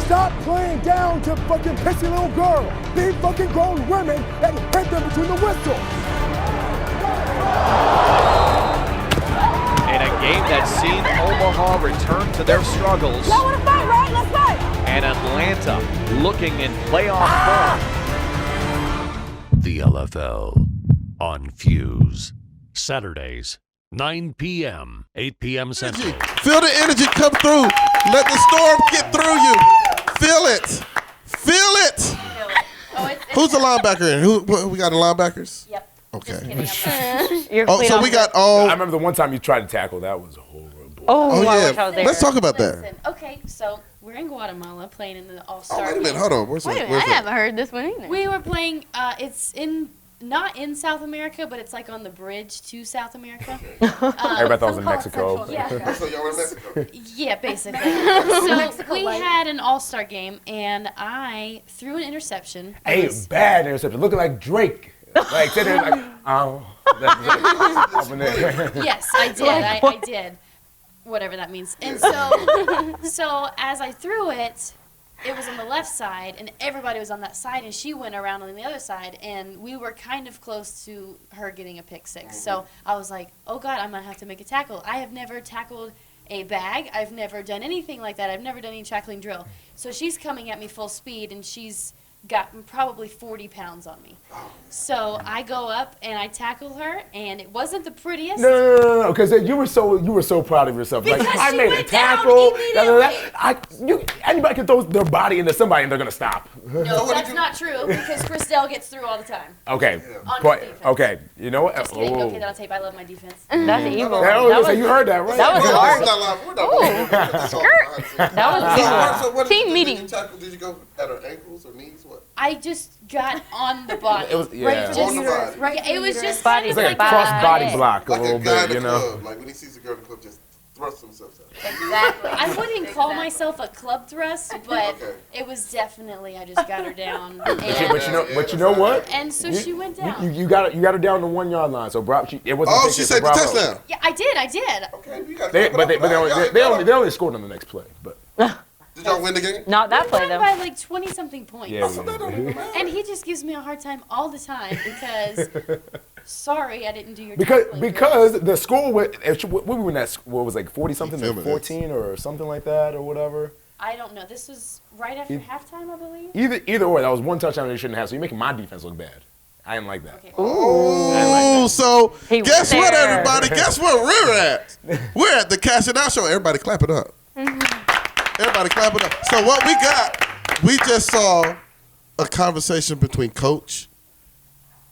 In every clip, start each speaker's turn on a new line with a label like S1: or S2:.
S1: Stop playing down to fucking pissy little girls. Be fucking grown women and hit them between the whistles.
S2: In a game that's seen Omaha return to their struggles.
S3: Y'all wanna fight, right? Let's fight!
S2: And Atlanta looking in playoff form.
S4: The LFL on Fuse. Saturdays, 9 p.m., 8 p.m. Central.
S5: Feel the energy come through. Let the storm get through you. Feel it. Feel it. Who's the linebacker? Who we got the linebackers?
S3: Yep.
S5: Okay.
S3: So
S5: we got all.
S6: I remember the one time you tried to tackle. That was horrible.
S3: Oh
S5: yeah.
S3: I was there.
S5: Let's talk about that.
S7: Listen, okay, so we're in Guatemala playing in the All-Star
S5: Oh, wait a
S7: game.
S5: minute. Hold on. Where's
S8: Wait a minute,
S5: where's
S8: I haven't heard this one either.
S7: We were playing, it's not in South America, but it's like on the bridge to South America.
S6: Everybody thought it was in Mexico.
S7: Yeah.
S5: So y'all in Mexico.
S7: Yeah, basically. So we had an All-Star game, and I threw an interception.
S6: Hey, bad interception. Looking like Drake. Like, sitting there like, oh. Up in there.
S7: Yes, I did. I did. Whatever that means. And so as I threw it, it was on the left side, and everybody was on that side, and she went around on the other side, and we were kind of close to her getting a pick six. So I was like, oh, God, I'm going to have to make a tackle. I have never tackled a bag. I've never done anything like that. I've never done any tackling drill. So she's coming at me full speed, and she's got probably 40 pounds on me. So I go up and I tackle her, and it wasn't the prettiest.
S6: No, because you were so proud of yourself.
S7: Because
S6: like I
S7: she
S6: made a
S7: went down
S6: tackle.
S7: immediately.
S6: Anybody can throw their body into somebody and they're gonna stop.
S7: No, that's not true, because Christelle gets through all the time.
S6: Okay,
S7: On
S6: but
S7: defense.
S6: okay, you know what?
S7: Just kidding. Okay, that'll tape. I love my defense.
S3: That's evil.
S6: So you heard that, right?
S3: That was hard.
S5: That
S3: was
S5: so what
S3: team meeting.
S5: Did you go at her ankles or knees? What?
S7: I just got on the body.
S6: It was, yeah.
S5: On the body.
S7: Right, it was just
S3: Body.
S6: It's
S7: kind
S6: like
S7: of
S6: a cross body
S3: Body.
S6: block a
S5: Like
S6: little
S5: a guy
S6: bit,
S5: in
S6: you
S5: the
S6: know.
S5: club. Like when he sees a girl in the club, just thrust himself out.
S7: Exactly. I wouldn't call myself a club thrust, but
S5: Okay.
S7: it was definitely, I just got her down.
S6: But you know what?
S7: And so she went down.
S6: You got her down the 1 yard line. So it wasn't.
S5: Oh, she said the touchdown.
S7: Yeah, I did.
S5: Okay, you got
S6: They only scored on the next play. But
S5: Did y'all win the game?
S3: Not that
S7: We
S3: play
S7: won
S3: though.
S7: by like 20-something points.
S6: yeah,
S7: And he just gives me a hard time all the time because, sorry, I didn't do your
S6: because
S7: tackling
S6: because the score was what we were in that what was like 40 something
S5: Few
S6: to
S5: minutes.
S6: 14 or something like that or whatever.
S7: I don't know. This was right after halftime, I believe.
S6: Either or, that was one touchdown they shouldn't have. So you're making my defense look bad. I didn't like that.
S7: Okay.
S5: Oh, so
S3: He
S5: guess
S3: was
S5: what,
S3: there.
S5: everybody? Guess where we're at? We're at the CashNOut show. Everybody clap it up. Everybody clap it up. So what we got, we just saw a conversation between coach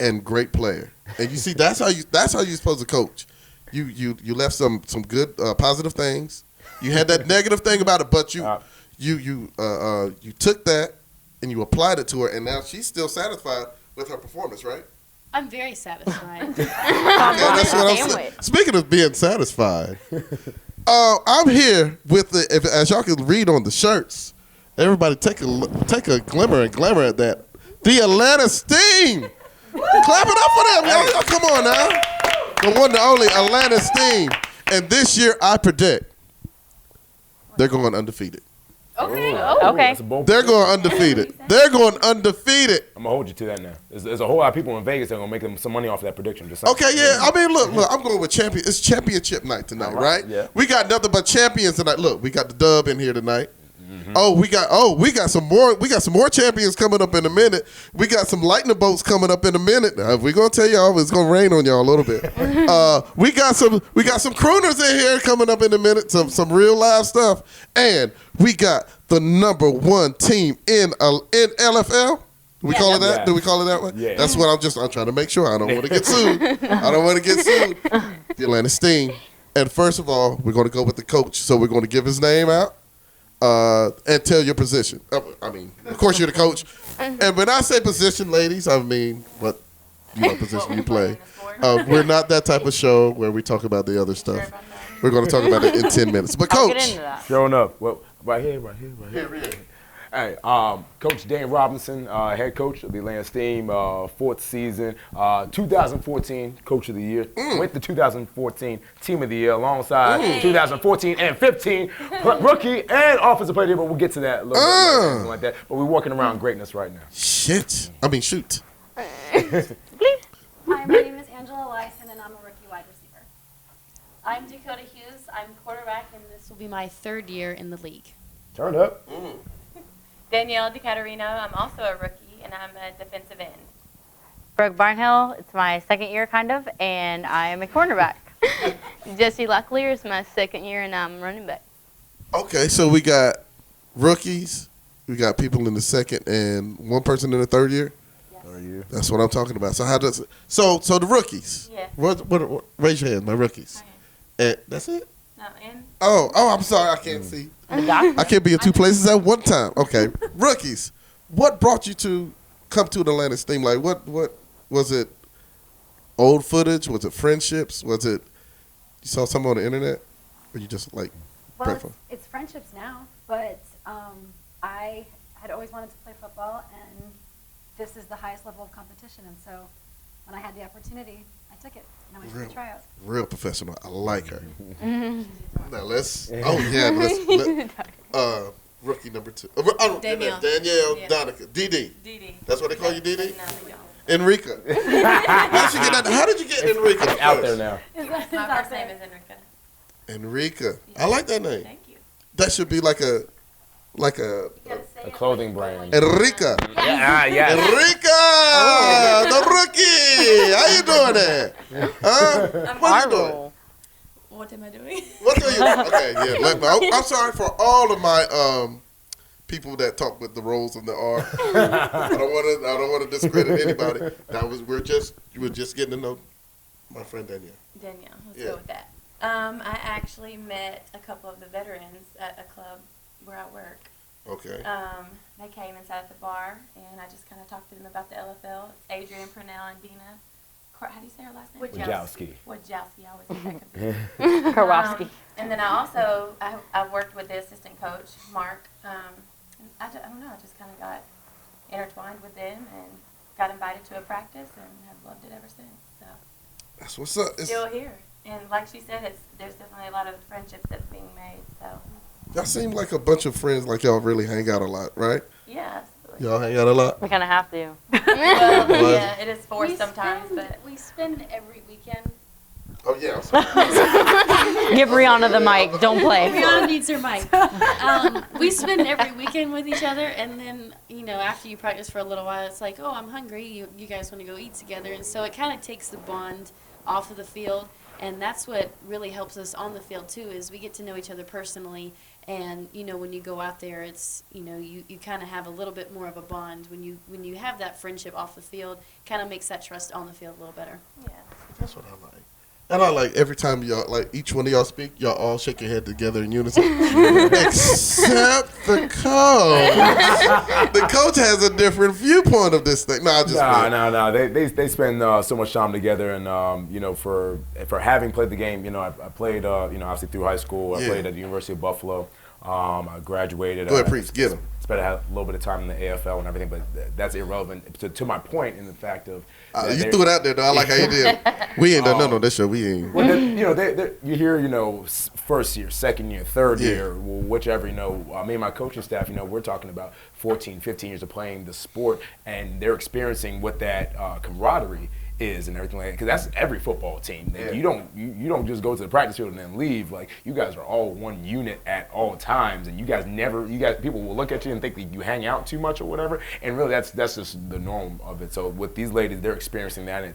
S5: and great player. And you see, that's how you're supposed to coach. You left some good positive things. You had that negative thing about it, but you took that and you applied it to her, and now she's still satisfied with her performance, right?
S7: I'm very satisfied.
S5: Yeah, that's what I'm saying. Speaking of being satisfied, I'm here with as y'all can read on the shirts. Everybody take a glimmer and glamour at that. The Atlanta Steam. Clap it up for them, y'all. Come on now. The one and only Atlanta Steam. And this year, I predict they're going undefeated.
S3: Okay.
S6: That's a bold
S5: They're going undefeated. They're going undefeated.
S6: I'm gonna hold you to that now. There's a whole lot of people in Vegas that are gonna make them some money off that prediction. Just saying.
S5: Okay, yeah. I mean, look. I'm going with champion. It's championship night tonight, right?
S6: Yeah.
S5: We got nothing but champions tonight. Look, we got the dub in here tonight. We got some more. We got some more champions coming up in a minute. We got some lightning bolts coming up in a minute. We're gonna tell y'all it's gonna rain on y'all a little bit. We got some crooners in here coming up in a minute. Some real live stuff, and we got the #1 team in LFL. Do we call it that?
S6: Yeah.
S5: Do we call it that way?
S6: Yeah.
S5: That's what I'm trying to make sure. I don't want to get sued. The Atlanta Steam. And first of all, we're going to go with the coach. So we're going to give his name out and tell your position. I mean, of course you're the coach. And when I say position, ladies, I mean what position you play. We're not that type of show where we talk about the other stuff. We're going to talk about it in 10 minutes. But
S3: I'll
S5: coach,
S3: get into that.
S6: Showing up. Well, right here. Hey, Coach Dane Robinson, head coach of the Atlanta Steam, 4th season, 2014 Coach of the Year, with the 2014 Team of the Year, alongside 2014 and 15 Rookie and Offensive Player of the Year, but we'll get to that a little bit later, something like that. But we're walking around greatness right now.
S5: Shoot.
S7: Hi, my name is Angela Eliason, and I'm a rookie wide receiver. I'm Dakota Hughes. I'm quarterback, and this will be my 3rd year in the league.
S6: Turn up.
S3: Danielle Dicaterino, I'm also a rookie, and I'm a defensive end.
S8: Brooke Barnhill, it's my 2nd year kind of, and I am a cornerback. Jessie Locklear is my 2nd year, and I'm running back.
S5: Okay, so we got rookies, we got people in the 2nd, and one person in the 3rd year. That's what I'm talking about. So how does it? So the rookies.
S3: Yeah.
S5: What, raise your hand, my rookies. And that's it.
S3: No, and
S5: Oh, I'm sorry, I can't see. I can't be in 2 places at one time. Okay, rookies. What brought you to come to the Atlanta Steam? Like, what was it? Old footage? Was it friendships? Was it you saw something on the internet, or you just like?
S9: Well, it's friendships now, but I had always wanted to play football, and this is the highest level of competition, and so when I had the opportunity, I took it, and I went to the tryouts.
S5: Real professional. I like her. Now let's. Rookie number 2.
S3: Danielle.
S5: Danielle
S3: Yeah.
S5: Donica. DD.
S3: DD.
S5: That's what they call you, DD.
S3: No, they don't.
S5: Enrica. How did you get Enrica?
S6: Out there now.
S3: My first name is Enrica.
S5: Enrica. I like that name.
S3: Thank you.
S5: That should be like a
S3: You gotta say
S6: A
S3: it
S6: clothing
S3: like-
S6: brand.
S5: Enrica.
S6: Yeah.
S5: Enrica, the rookie. How you doing there? Huh? What you doing?
S3: What am I doing?
S5: What are you? Okay, yeah. I'm sorry for all of my people that talk with the roles of the R. I don't want to discredit anybody. We're just getting to know my friend Danielle.
S3: Danielle, let's
S5: Yeah.
S3: go with that. I actually met a couple of the veterans at a club where I work.
S5: Okay.
S3: They came and sat at the bar, and I just kind of talked to them about the LFL. It's Adrian Purnell and Dina. How do you say her last name?
S6: Wojcicki.
S3: Wojcicki. I always get that confused.
S8: Karwowski.
S3: And then I worked with the assistant coach, Mark. I don't know, I just kind of got intertwined with them and got invited to a practice and have loved it ever since. So
S5: That's what's up.
S3: still here. And like she said, there's definitely a lot of friendships that's being made. So
S5: Y'all seem like a bunch of friends, like y'all really hang out a lot, right?
S3: yeah, absolutely.
S5: Y'all hang out a lot?
S8: We kind of have to.
S3: Well, yeah, it is forced sometimes, but
S7: We spend every weekend.
S5: Oh, yeah. I'm sorry.
S8: Give Brianna the mic. Don't play.
S7: Brianna needs her mic. We spend every weekend with each other, and then, after you practice for a little while, it's like, oh, I'm hungry. You guys want to go eat together. And so it kind of takes the bond off of the field. And that's what really helps us on the field, too, is we get to know each other personally. And, when you go out there, it's, you kind of have a little bit more of a bond. When you have that friendship off the field, kind of makes that trust on the field a little better.
S3: yeah.
S5: That's what I like. And I like every time y'all, like each one of y'all speak, y'all all shake your head together in unison. Except the coach. The coach has a different viewpoint of this thing. No.
S6: They spend so much time together, and for having played the game, I played obviously through high school. I played at the University of Buffalo. I graduated.
S5: Go ahead, preach. Get him.
S6: Spent a little bit of time in the AFL and everything, but that's irrelevant to my point in the fact of
S5: you threw it out there, though. I like how you did. We ain't done nothing on this show. We ain't.
S6: Well, you hear, first year, second year, third year, whichever, me and my coaching staff, we're talking about 14, 15 years of playing the sport, and they're experiencing what that camaraderie is and everything like that, because that's every football team.
S5: Yeah.
S6: You don't just go to the practice field and then leave. Like, you guys are all one unit at all times, and you guys people will look at you and think that you hang out too much or whatever, and really that's just the norm of it. So with these ladies, they're experiencing that, and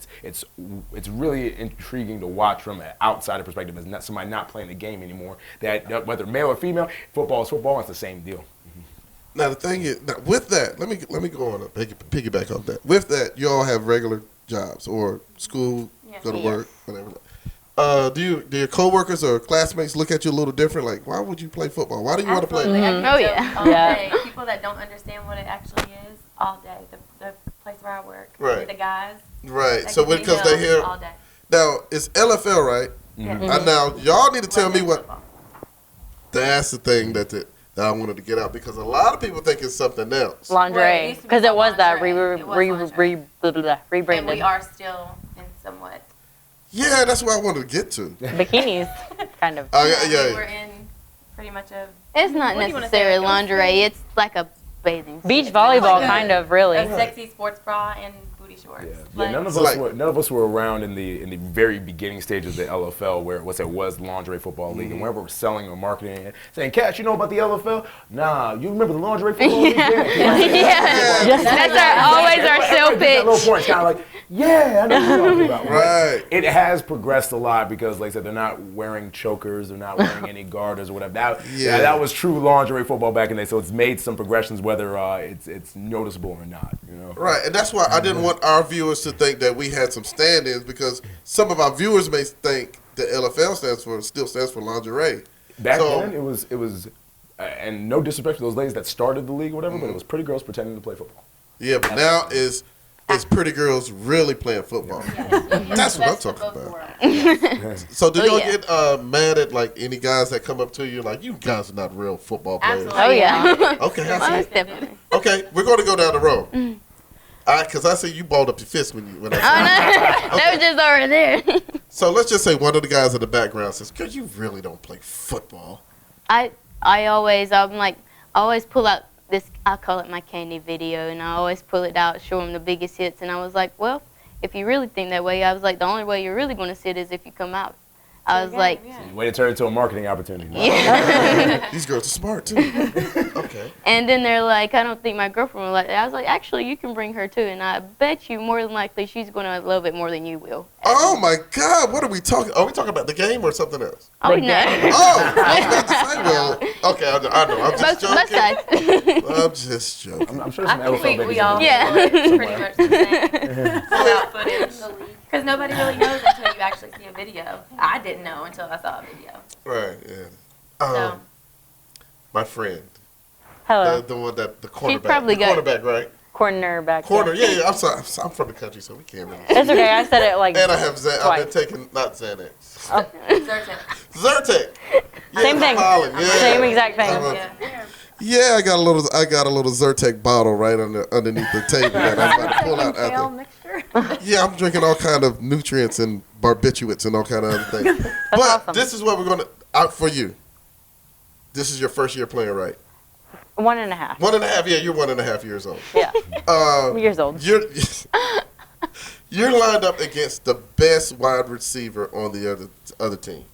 S6: it's really intriguing to watch from an outsider perspective as not somebody not playing the game anymore, that whether male or female, football is football, it's the same deal.
S5: Now the thing is, with that, let me go on a piggyback off that. With that, you all have regular jobs or school, go to work, whatever. Do your coworkers or classmates look at you a little different? Like, why would you play football? Why do you want to play?
S3: Oh
S8: yeah.
S3: All day. People that don't understand what it actually is, all day. The place where I work,
S5: Right.
S3: the guys.
S5: Right.
S3: They
S5: So
S3: give me
S5: because they
S3: hell
S5: hear
S3: all day.
S5: now it's LFL, right?
S3: Yeah.
S5: Now y'all need to tell me what.
S3: Football.
S5: That's the thing that that I wanted to get out because a lot of people think it's something else.
S3: Well, it
S8: Lingerie,
S3: used to be
S8: because it was that
S3: lingerie. It was lingerie. And
S8: rebranded.
S3: we are still in somewhat.
S5: Yeah, that's what I wanted to get to.
S8: Bikinis, kind of.
S3: We were in pretty much a
S8: It's not
S3: What do you wanna
S8: necessarily
S3: say, like,
S8: lingerie. It's like a bathing suit.
S7: Beach volleyball, kind of, really.
S3: a sexy sports bra and booty shorts.
S6: Yeah, none of us were around in the very beginning stages of the LFL where it was lingerie football league, and whenever we're selling or marketing it, saying, "Cash, you know about the LFL? Nah, you remember the lingerie football league?"
S8: That's always our sale pitch.
S6: That little point, it's kind of like, yeah, I know what you're talking about.
S5: Right.
S6: It has progressed a lot because, like I said, they're not wearing chokers, they're not wearing any garters or whatever. That was true lingerie football back in the day. So it's made some progressions, whether it's noticeable or not. You know.
S5: Right, and that's why I didn't want our viewers to think that we had some stand-ins because some of our viewers may think the LFL still stands for lingerie.
S6: Back then, it was, and no disrespect to those ladies that started the league or whatever, but it was pretty girls pretending to play football.
S5: Yeah, but now it's pretty girls really playing football. That's what I'm talking about. So do y'all get mad at like any guys that come up to you like, you guys are not real football players?
S3: Absolutely.
S8: Oh, yeah.
S5: Okay, I see.
S8: Most definitely.
S5: Okay, we're going to go down the road. Because I see you balled up your fist when I said
S8: That was just over there.
S5: So let's just say one of the guys in the background says, "Girl, you really don't play football."
S8: I always pull out this, I call it my candy video, and I always pull it out, show them the biggest hits, and I was like, well, if you really think that way, I was like, the only way you're really going to see it is if you come out. I was like,
S6: Way to turn it into a marketing opportunity.
S8: yeah.
S5: These girls are smart too. Okay.
S8: And then they're like, I don't think my girlfriend will like that. I was like, actually, you can bring her too, and I bet you more than likely she's going to love it more than you will.
S5: Oh my God, what are we talking? Are we talking about the game or something else?
S8: Oh, no.
S5: Oh, I was about to say, well, okay, I know. I'm just
S8: Both sides.
S5: joking. I'm just joking.
S6: I'm sure some
S3: I think
S6: LFL
S3: we all
S8: Yeah.
S3: pretty much the same. Pull out footage. Because nobody really knows until you actually see a video. I didn't know until I saw a video.
S5: Right, yeah.
S3: So,
S5: My friend,
S8: Hello.
S5: the one that the cornerback,
S8: probably got-
S5: cornerback, right?
S8: Cornerback.
S5: Corner,
S8: Yeah.
S5: yeah. I'm sorry, I'm from the country, so we can't really.
S8: It's okay. I said it like
S5: And I have I've
S8: twice.
S5: been taking not Xanax,
S3: Zyrtec.
S5: Zyrtec. Yeah,
S8: Same thing.
S5: Holland, yeah.
S8: Same exact thing.
S3: Yeah.
S5: Yeah, I got a little Zyrtec bottle right underneath the table that I'm about to pull out
S9: Kale
S5: after.
S9: mixture.
S5: Yeah, I'm drinking all kind of nutrients and barbiturates and all kind of other things. But
S8: awesome.
S5: this is what we're gonna out for you. This is your first year playing, right?
S8: 1.5.
S5: 1.5. Yeah, you're 1.5 years old.
S8: Yeah. Years old.
S5: You're lined up against the best wide receiver on the other team.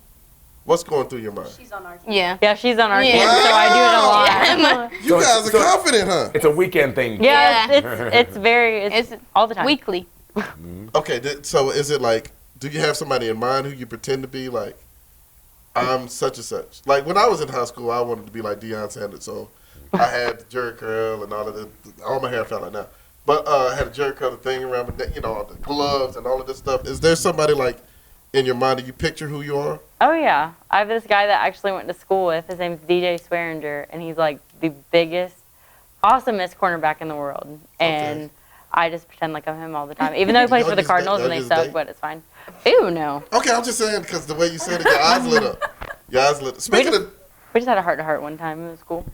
S5: What's going through your mind?
S9: She's on our team.
S7: Yeah.
S8: Yeah, she's on our
S7: Yeah.
S8: team, so I do it a lot.
S5: You guys are confident, huh?
S6: It's a weekend thing.
S8: Yeah, it's all the time.
S7: Weekly.
S5: Okay, so is it like, do you have somebody in mind who you pretend to be like, I'm such and such? Like when I was in high school, I wanted to be like Deion Sanders, so I had the jerry curl and all of the, all my hair fell like that. But I had a jerry curl thing around my neck, you know, the gloves and all of this stuff. Is there somebody like in your mind that you picture who you are?
S8: Oh, yeah. I have this guy that I actually went to school with. His name's DJ Swearinger, and he's like the biggest, awesomest cornerback in the world. And I just pretend like I'm him all the time, even though he plays for the Cardinals and they suck, but it's fine. Ew, no.
S5: Okay, I'm just saying because the way you said it, your eyes lit up. Your eyes lit up. Speaking
S8: We just had a heart-to-heart one time. It was cool.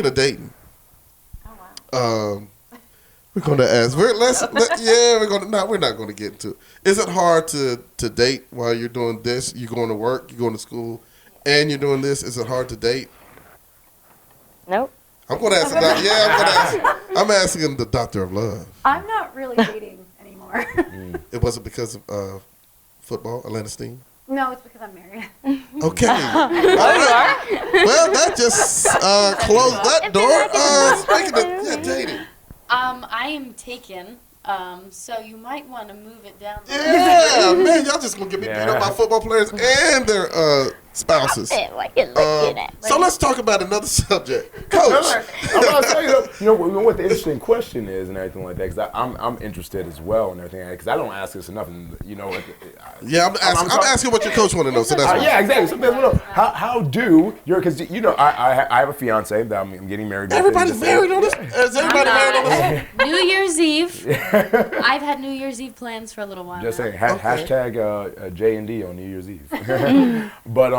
S5: of dating,
S3: Oh, wow.
S5: we're going to ask. We're not going to get into it. Is it hard to date while you're doing this? You're going to work, you're going to school, and you're doing this. Is it hard to date?
S8: Nope.
S5: I'm going to ask. I'm asking the doctor of love.
S9: I'm not really dating anymore.
S5: It wasn't because of football, Atlanta Steam.
S9: No, it's because I'm married.
S5: Okay. All right. Well, that just closed that door. Speaking of dating.
S7: I am taken, so you might want to move it down.
S5: Yeah, man, y'all just gonna get me beat up by football players and their spouses. So let's talk about another subject, Coach.
S6: I'm about to tell you what the interesting question is and everything like that, because I'm interested as well and everything, because I don't ask this enough, and you know what?
S5: Yeah, I'm asking what your coach want to know. So that's
S6: yeah, exactly. So, how do your, because you know I have a fiance that I'm getting married.
S5: Everybody's married on this. Is everybody married on this?
S7: New Year's Eve. I've had New Year's Eve plans for a little while.
S6: Just
S7: now.
S6: saying, hashtag J&D on New Year's Eve. But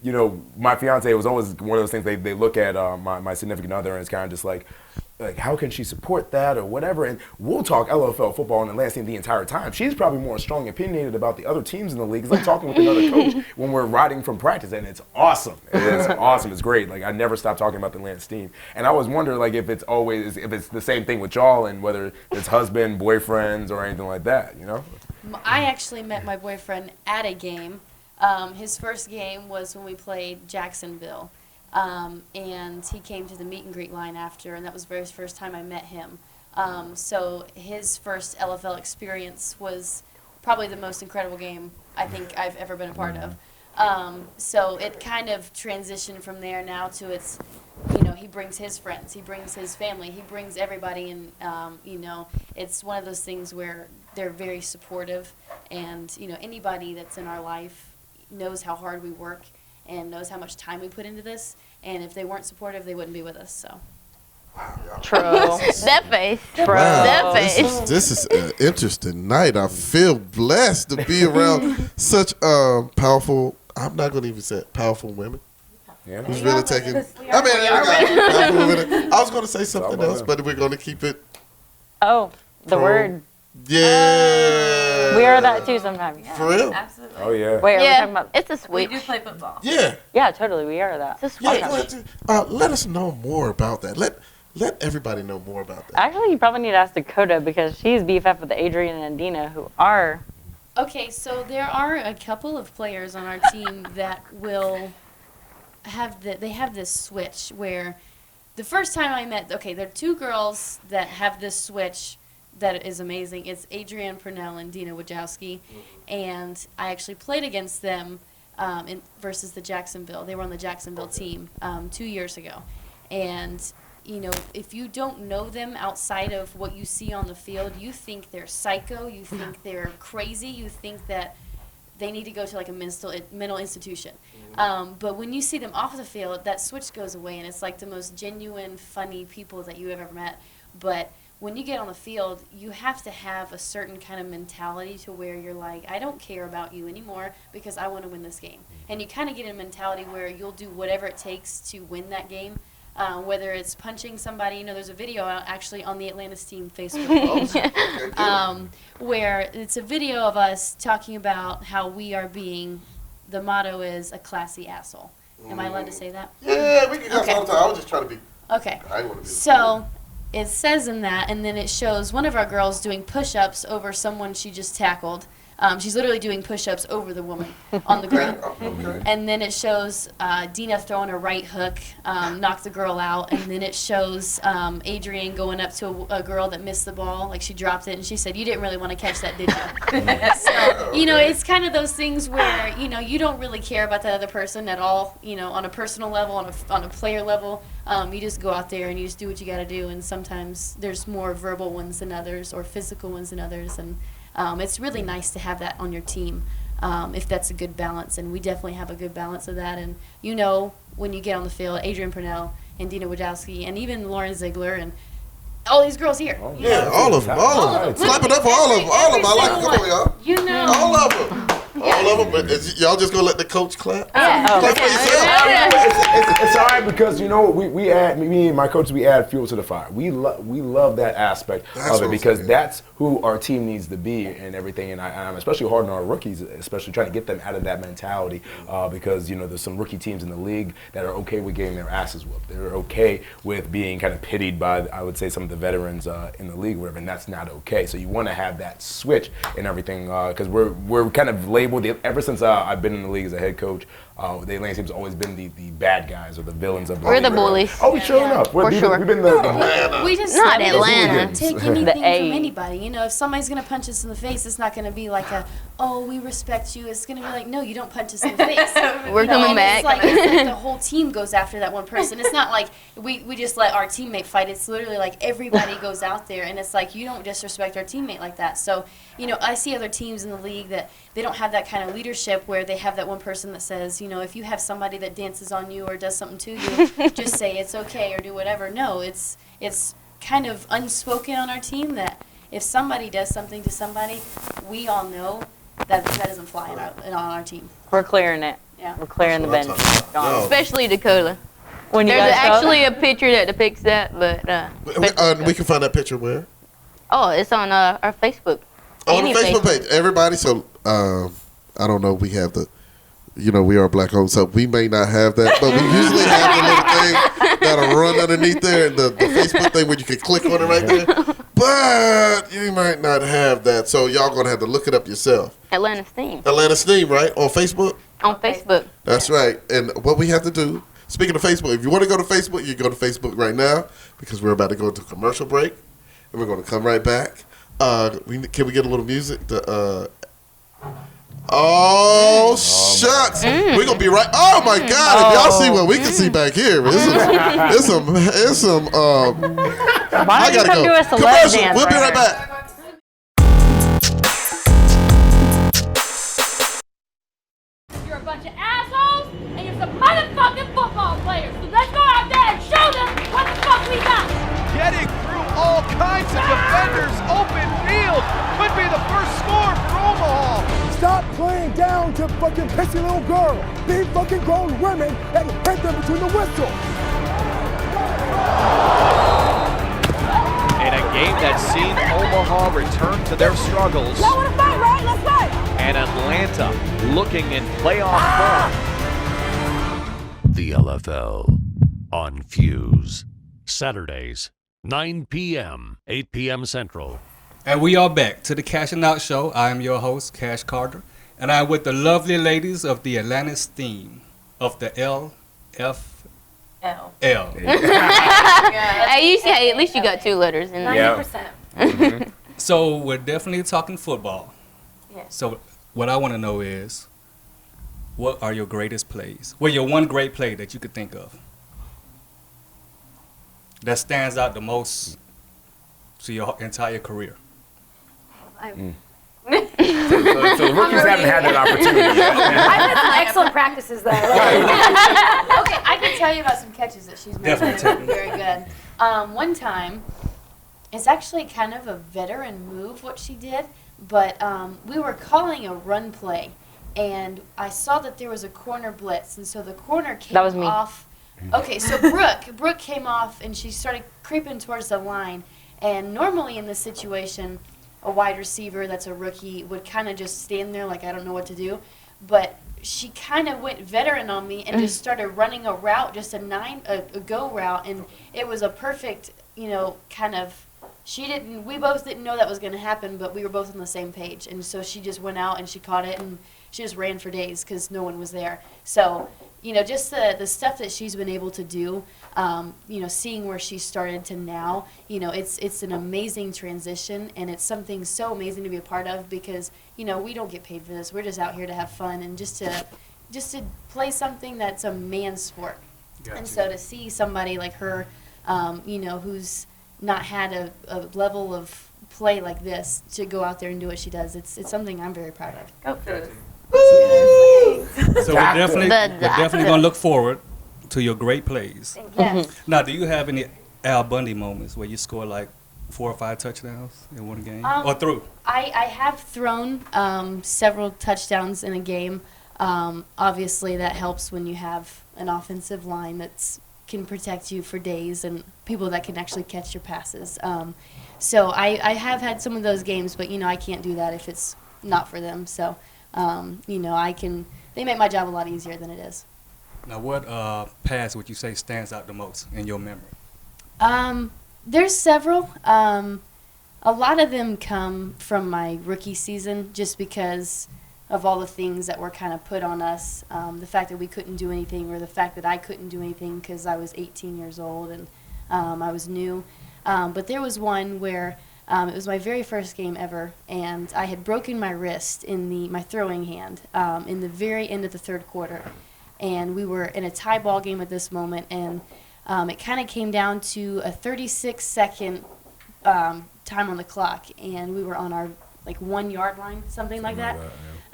S6: you know, my fiance was always one of those things they look at my significant other, and it's kind of just like how can she support that or whatever? And we'll talk LFL football and the last team the entire time. She's probably more strong opinionated about the other teams in the league. It's like talking with another coach when we're riding from practice, and it's awesome. It's awesome. It's great. Like I never stop talking about the Lance team. And I always wonder like if it's the same thing with y'all, and whether it's husband, boyfriends, or anything like that. You know?
S7: I actually met my boyfriend at a game. His first game was when we played Jacksonville. And he came to the meet and greet line after, and that was the very first time I met him. So his first LFL experience was probably the most incredible game I think I've ever been a part of. So it kind of transitioned from there now to it's, you know, he brings his friends, he brings his family, he brings everybody, and, you know, it's one of those things where they're very supportive, and, you know, anybody that's in our life knows how hard we work and knows how much time we put into this, and if they weren't supportive, they wouldn't be with us. So.
S8: True. That face. True.
S5: Wow,
S8: That face.
S5: this is an interesting night. I feel blessed to be around such powerful. I'm not going to even say it, powerful women.
S6: Yeah.
S5: Who's really taking? I was going to say something else, but we're going to keep it.
S8: Oh, the word.
S5: Yeah.
S8: We are that too sometimes.
S5: For real?
S3: Absolutely.
S6: Oh yeah.
S8: Wait, are we talking about?
S10: It's a
S3: We
S10: switch.
S3: do play football.
S5: Yeah.
S8: Yeah, totally. We are that.
S10: It's a
S5: Yeah.
S10: switch.
S5: Let us know more about that. Let everybody know more about that.
S8: Actually, you probably need to ask Dakota because she's BFF with Adrian and Dina, who are.
S7: Okay, so there are a couple of players on our team that will have they have this switch where the first time I met, okay, there are two girls that have this switch that is amazing. It's Adrienne Purnell and Dina Wojcicki, and I actually played against them versus the Jacksonville. They were on the Jacksonville team 2 years ago, and you know, if you don't know them outside of what you see on the field, you think they're psycho, you think they're crazy, you think that they need to go to like a mental institution. But when you see them off the field, that switch goes away, and it's like the most genuine, funny people that you have ever met. But when you get on the field, you have to have a certain kind of mentality to where you're like, I don't care about you anymore because I want to win this game. And you kind of get in a mentality where you'll do whatever it takes to win that game, whether it's punching somebody. You know, there's a video out actually on the Atlantis team Facebook page where it's a video of us talking about how we are being, the motto is a classy asshole. Am I allowed to say that?
S5: Yeah, we can go
S7: Okay.
S5: sometime. I was just trying to be.
S7: Okay.
S5: I didn't want to be.
S7: So it says in that, and then it shows one of our girls doing push-ups over someone she just tackled. She's literally doing push-ups over the woman on the ground.
S5: Okay.
S7: And then it shows Dina throwing a right hook, knocked the girl out. And then it shows Adrienne going up to a girl that missed the ball. Like she dropped it, and she said, "You didn't really want to catch that, did you?" So, you know, it's kind of those things where, you know, you don't really care about that other person at all, you know, on a personal level, on a player level. You just go out there and you just do what you got to do. And sometimes there's more verbal ones than others or physical ones than others. And it's really nice to have that on your team if that's a good balance, and we definitely have a good balance of that. And you know, when you get on the field, Adrienne Purnell and Dina Wojcicki and even Lauren Ziegler and all these girls here.
S5: Oh, yeah, all of them. Clap it up for all of them. All of them. I like it. Come on, y'all.
S7: You know.
S5: All of them. All of them. But y'all just going to let the coach clap?
S8: Yeah.
S5: Clap for yourself.
S6: It's all right because, you know, we add, me and my coaches, we add fuel to the fire. We love that aspect of it because that's who our team needs to be and everything. And I'm especially hard on our rookies, especially trying to get them out of that mentality because, you know, there's some rookie teams in the league that are okay with getting their asses whooped. They're okay with being kind of pitied by, I would say, some of the veterans in the league, whatever, and that's not okay. So you want to have that switch and everything because we're kind of labeled, ever since I've been in the league as a head coach, the Atlantis team's always been the bad guys or the villains of the
S10: We're
S6: league.
S10: the bullies.
S6: Oh, we're showing up.
S10: For sure.
S6: We've been the
S7: We just
S10: Not
S7: we just
S10: Atlanta.
S7: don't take anything
S8: The
S7: from
S8: A.
S7: anybody. You know, if somebody's gonna punch us in the face, it's not gonna be like a, "Oh, we respect you." It's gonna be like, "No, you don't punch us in the face."
S10: We're
S7: You know,
S10: coming
S7: and
S10: back.
S7: It's like the whole team goes after that one person. It's not like we just let our teammate fight. It's literally like everybody goes out there, and it's like you don't disrespect our teammate like that. So, you know, I see other teams in the league that they don't have that kind of leadership where they have that one person that says, you know, if you have somebody that dances on you or does something to you, just say it's okay or do whatever. No, it's kind of unspoken on our team that if somebody does something to somebody, we all know that that doesn't fly on our team.
S8: We're clearing it.
S3: Yeah.
S8: We're clearing the bench. Gone.
S5: No.
S8: Especially Dakota. When you
S10: There's
S8: guys show-
S10: actually a picture that depicts that, but
S5: We can find that picture where?
S10: oh, it's on our Facebook.
S5: On the
S10: Any
S5: Facebook page. Everybody, so I don't know, we have the, we are black owned, so we may not have that, but we usually have the little thing that'll run underneath there, and the Facebook thing where you can click on it right there. But you might not have that, so y'all going to have to look it up yourself.
S10: Atlanta Steam
S5: Atlanta Steam, right? On Facebook?
S10: on Facebook.
S5: That's right. And what we have to do, speaking of Facebook, if you want to go to Facebook, you go to Facebook right now, because we're about to go into a commercial break, and we're going to come right back. Can we get a little music? Oh, shucks. We're going to be right. Oh, my God. If y'all see what we can see back here, it's some
S8: Why
S5: I
S8: don't you
S5: got to
S8: come
S5: go.
S8: do a celeb
S5: Commercial.
S8: dance?
S5: We'll be right
S8: now?
S5: back.
S7: You're a bunch of assholes, and you're some motherfucking football players. So let's go out there and show them what the fuck we got.
S2: Getting through all kinds of defenders, open field. Could be the first score for Omaha.
S1: Stop playing down to fucking pissy little girls. Be fucking grown women and hit them between the whistles.
S2: In a game that's seen Omaha return to their struggles.
S7: Y'all wanna fight, right? Let's fight.
S2: And Atlanta looking in playoff form.
S4: The LFL on Fuse. Saturdays, 9 p.m., 8 p.m. Central.
S11: And we are back to the CashNOut show. I am your host, Cash Carter, and I'm with the lovely ladies of the Atlanta Steam of the LFL.
S10: Hey, you see, hey, at least you got 2 letters in there.
S9: 90%.
S11: So we're definitely talking football.
S3: Yes.
S11: So what I want to know is, what are your greatest plays? Well, your one great play that you could think of that stands out the most to your entire career.
S6: So the rookies haven't had that opportunity yet.
S9: I've had some excellent practices, though.
S3: Okay, I can tell you about some catches that she's made.
S11: Definitely.
S3: Very good. One time, it's actually kind of a veteran move what she did, but we were calling a run play, and I saw that there was a corner blitz, and so the corner came
S8: That was me.
S3: off. Okay, so Brooke came off, and she started creeping towards the line, and normally in this situation, a wide receiver that's a rookie would kind of just stand there like, I don't know what to do. But she kind of went veteran on me and just started running a route, just a go route. And it was a perfect, kind of, we both didn't know that was going to happen, but we were both on the same page. And so she just went out and she caught it and she just ran for days because no one was there. So, just the stuff that she's been able to do, seeing where she started to now, it's an amazing transition, and it's something so amazing to be a part of because, we don't get paid for this. We're just out here to have fun and just to play something that's a man's sport.
S11: Gotcha.
S3: And so to see somebody like her, who's not had a level of play like this to go out there and do what she does, it's something I'm very proud of.
S8: Go Fuse.
S11: So we're definitely going to look forward to your great plays.
S3: Yes.
S11: Now, do you have any Al Bundy moments where you score like 4 or 5 touchdowns in one game? Or through?
S3: I have thrown several touchdowns in a game. Obviously, that helps when you have an offensive line that can protect you for days and people that can actually catch your passes. So I have had some of those games, but, I can't do that if it's not for them. So, they make my job a lot easier than it is.
S11: Now, what pass would you say stands out the most in your memory?
S3: There's several. A lot of them come from my rookie season just because of all the things that were kind of put on us. The fact that we couldn't do anything, or the fact that I couldn't do anything because I was 18 years old and I was new. But there was one where it was my very first game ever, and I had broken my wrist in my throwing hand in the very end of the third quarter. And we were in a tie ball game at this moment, and it kind of came down to a 36-second time on the clock, and we were on our 1 yard line, something like that.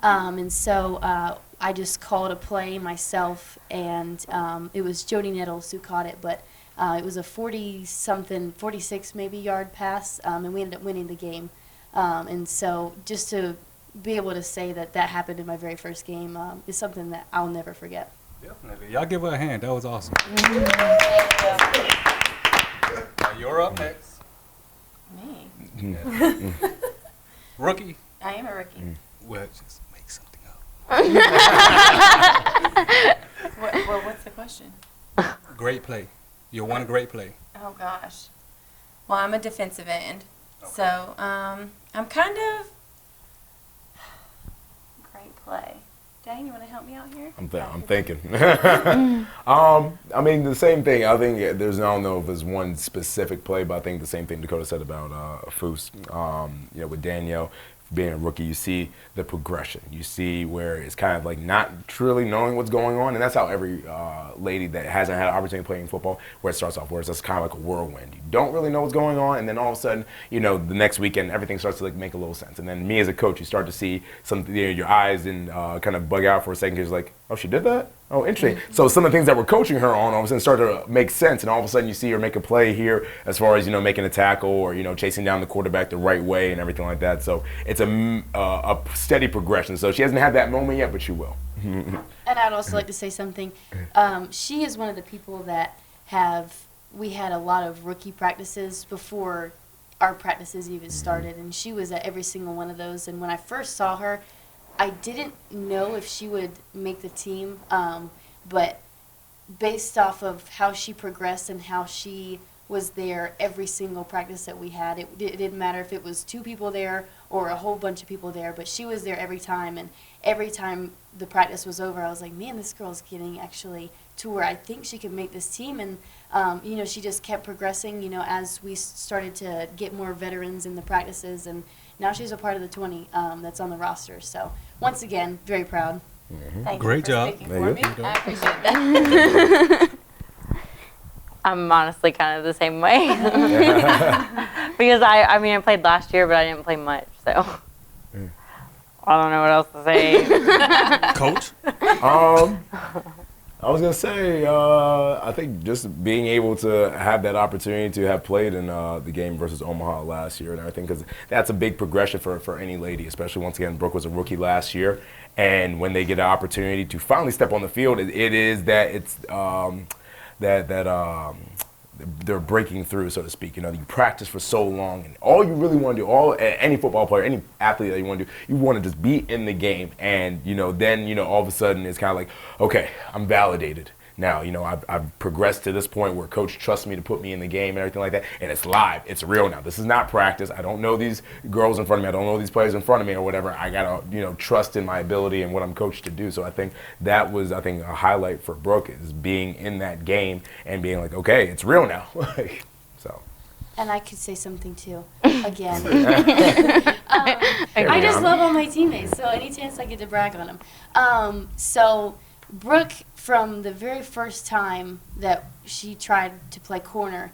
S3: And so I just called a play myself, and it was Jody Nettles who caught it, but it was a 46 maybe yard pass, and we ended up winning the game. And so just to
S7: be able to say that that happened in my very first game is something that I'll never forget.
S11: Definitely. Y'all give her a hand. That was awesome. You're up next.
S3: Me?
S11: Rookie.
S3: I am a rookie.
S11: Well, just make something up.
S3: Well, what's the question?
S11: Great play. You're one great play.
S3: Oh gosh. Well, I'm a defensive end, so I'm kind of great play. Dane, you want to help me out here?
S6: I'm thinking. I mean, the same thing. I think I don't know if there's one specific play, but I think the same thing Dakota said about Foose. You know, with Danielle being a rookie, you see the progression. You see where it's kind of like not truly knowing what's going on, and that's how every lady that hasn't had an opportunity to play in football, where it starts off, where it's just kind of like a whirlwind. You don't really know what's going on, and then all of a sudden, you know, the next weekend, everything starts to like make a little sense. And then me as a coach, you start to see some, you know, your eyes and kind of bug out for a second. You're like, oh, she did that? Oh, interesting. So some of the things that we're coaching her on all of a sudden start to make sense, and all of a sudden you see her make a play here as far as, you know, making a tackle or, you know, chasing down the quarterback the right way and everything like that. So it's a steady progression. So she hasn't had that moment yet, but she will.
S7: And I'd also like to say something. She is one of the people that we had a lot of rookie practices before our practices even started, and she was at every single one of those. And when I first saw her, I didn't know if she would make the team, but based off of how she progressed and how she was there every single practice that we had, it didn't matter if it was 2 people there or a whole bunch of people there, but she was there every time. And every time the practice was over, I was like, man, this girl's getting actually to where I think she could make this team. And you know, she just kept progressing, you know, as we started to get more veterans in the practices, and now she's a part of the 20 that's on the roster. So once again, very proud.
S3: Thank
S11: Great
S3: you for
S11: job.
S3: speaking for me. I appreciate that.
S8: I'm honestly kind of the same way. Because I mean, I played last year, but I didn't play much, so I don't know what else to say.
S11: Coach?
S6: I was going to say, I think just being able to have that opportunity to have played in the game versus Omaha last year and everything, because that's a big progression for any lady, especially once again, Brooke was a rookie last year. And when they get an opportunity to finally step on the field, it is that it's they're breaking through, so to speak. You know, you practice for so long, and all you really want to do, any football player, any athlete that you want to do, you want to just be in the game. And, you know, then, you know, all of a sudden it's kind of like, okay, I'm validated. Now, you know, I've progressed to this point where coach trusts me to put me in the game and everything like that, and it's live. It's real now. This is not practice. I don't know these girls in front of me. I don't know these players in front of me or whatever. I got to, you know, trust in my ability and what I'm coached to do. So I think that was, a highlight for Brooke, is being in that game and being like, okay, it's real now. So.
S7: And I could say something too, again. I just love all my teammates, so any chance I get to brag on them. So Brooke, from the very first time that she tried to play corner,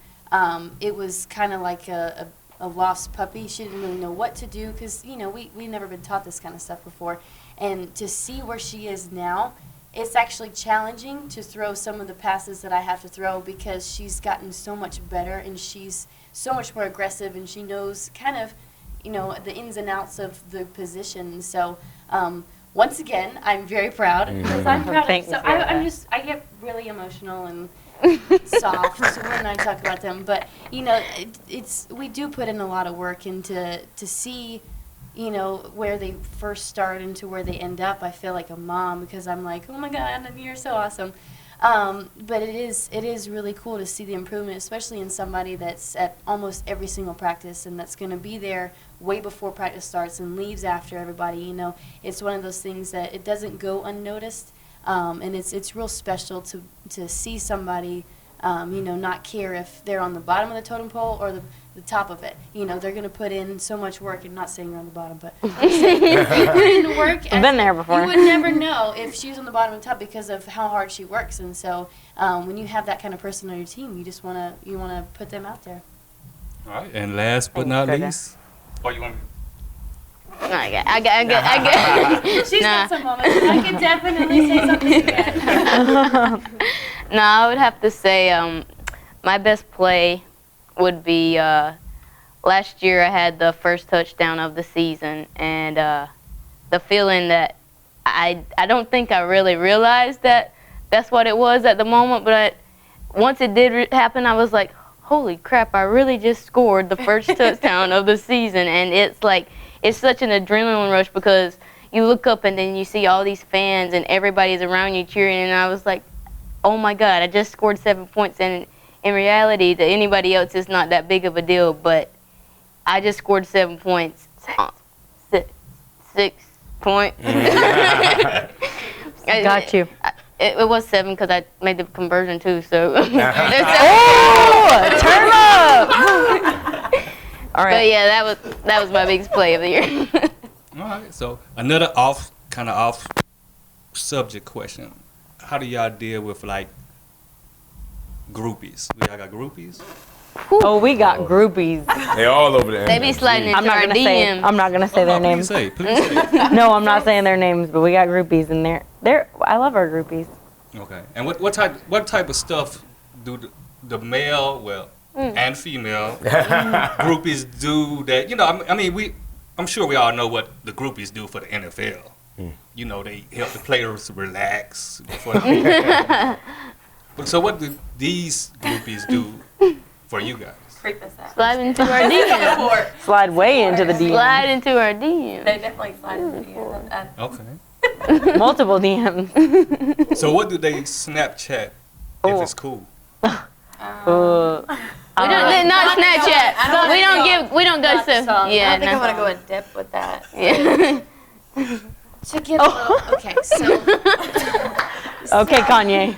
S7: it was kind of like a lost puppy. She didn't really know what to do because, you know, we've never been taught this kind of stuff before. And to see where she is now, it's actually challenging to throw some of the passes that I have to throw because she's gotten so much better and she's so much more aggressive and she knows kind of, you know, the ins and outs of the position. So once again, I'm very proud because I'm proud. So I get really emotional and soft when I talk about them. But you know, we do put in a lot of work into to see, you know, where they first start and to where they end up. I feel like a mom because I'm like, oh my God, you're so awesome. But it is really cool to see the improvement, especially in somebody that's at almost every single practice and that's going to be there way before practice starts and leaves after everybody. You know, it's one of those things that it doesn't go unnoticed, and it's real special to see somebody, you know, not care if they're on the bottom of the totem pole or the top of it. You know, they're going to put in so much work, and not saying you're on the bottom, but they put in work.
S8: I've been there before.
S7: You would never know if she was on the bottom or the top because of how hard she works. And so when you have that kind of person on your team, you just want to put them out there.
S11: All right, and last but not least, you want
S10: I get.
S7: She's got some moments. I can definitely say something to that.
S10: No, I would have to say my best play would be last year I had the first touchdown of the season, and the feeling that I don't think I really realized that that's what it was at the moment, but once it did happen, I was like, holy crap, I really just scored the first touchdown of the season. And it's like, it's such an adrenaline rush because you look up and then you see all these fans and everybody's around you cheering, and I was like, oh my God, I just scored 7 points. And in reality, to anybody else, it's not that big of a deal, but I just scored 7 points. 6 points.
S8: Got you.
S10: It was 7 because I made the conversion too, so.
S8: Oh, turn up! All right.
S10: But yeah, that was my biggest play of the year.
S11: All right. So another off subject question: how do y'all deal with like groupies? Y'all got groupies?
S8: Oh, we got groupies.
S6: They all over there.
S10: They be sliding into our DMs.
S8: I'm not gonna say their names.
S11: Please say.
S8: No, I'm not saying their names, but we got groupies in there. I love our groupies.
S11: Okay. And what type of stuff do the male, and female groupies do that? You know, I mean, I'm sure we all know what the groupies do for the NFL. You know, they help the players relax before. But so what do these groupies do for you guys?
S3: Creep us out.
S10: Slide into our DMs.
S8: Slide way into the DMs.
S10: Slide into our DMs.
S3: They definitely slide into the DMs.
S11: Okay.
S8: Multiple DMs.
S11: So what do they Snapchat if it's cool?
S10: We don't not Snapchat. We don't go so. Yeah,
S3: I think I want to go in depth with that.
S10: Yeah.
S7: To get a little, okay, so
S8: Okay, Kanye.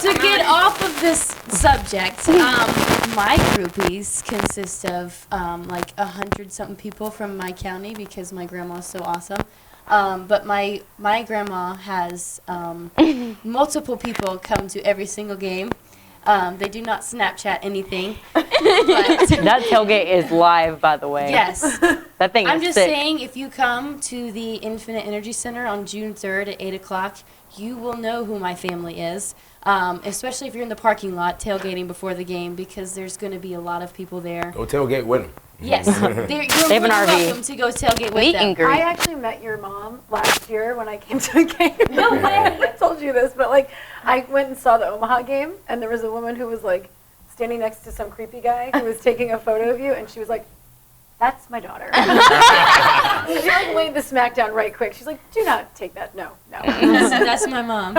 S7: to get off of this subject, my groupies consist of like 100-something people from my county because my grandma's so awesome. But my grandma has multiple people come to every single game. They do not Snapchat anything. But
S8: That tailgate is live, by the way.
S7: yes.
S8: That thing
S7: I'm
S8: is
S7: just
S8: sick.
S7: saying, if you come to the Infinite Energy Center on June 3rd at 8 o'clock, you will know who my family is, especially if you're in the parking lot tailgating before the game, because there's going to be a lot of people there.
S6: Go tailgate with them.
S7: Yes, you're
S8: They have an RV.
S7: welcome to go tailgate with
S10: Meet
S7: them.
S10: and greet.
S9: I actually met your mom last year when I came to a game. No way! I told you this, but like, I went and saw the Omaha game, and there was a woman who was like standing next to some creepy guy who was taking a photo of you, and she was like, "That's my daughter." She like laid the smack down right quick. She's like, "Do not take that. No."
S7: That's my mom.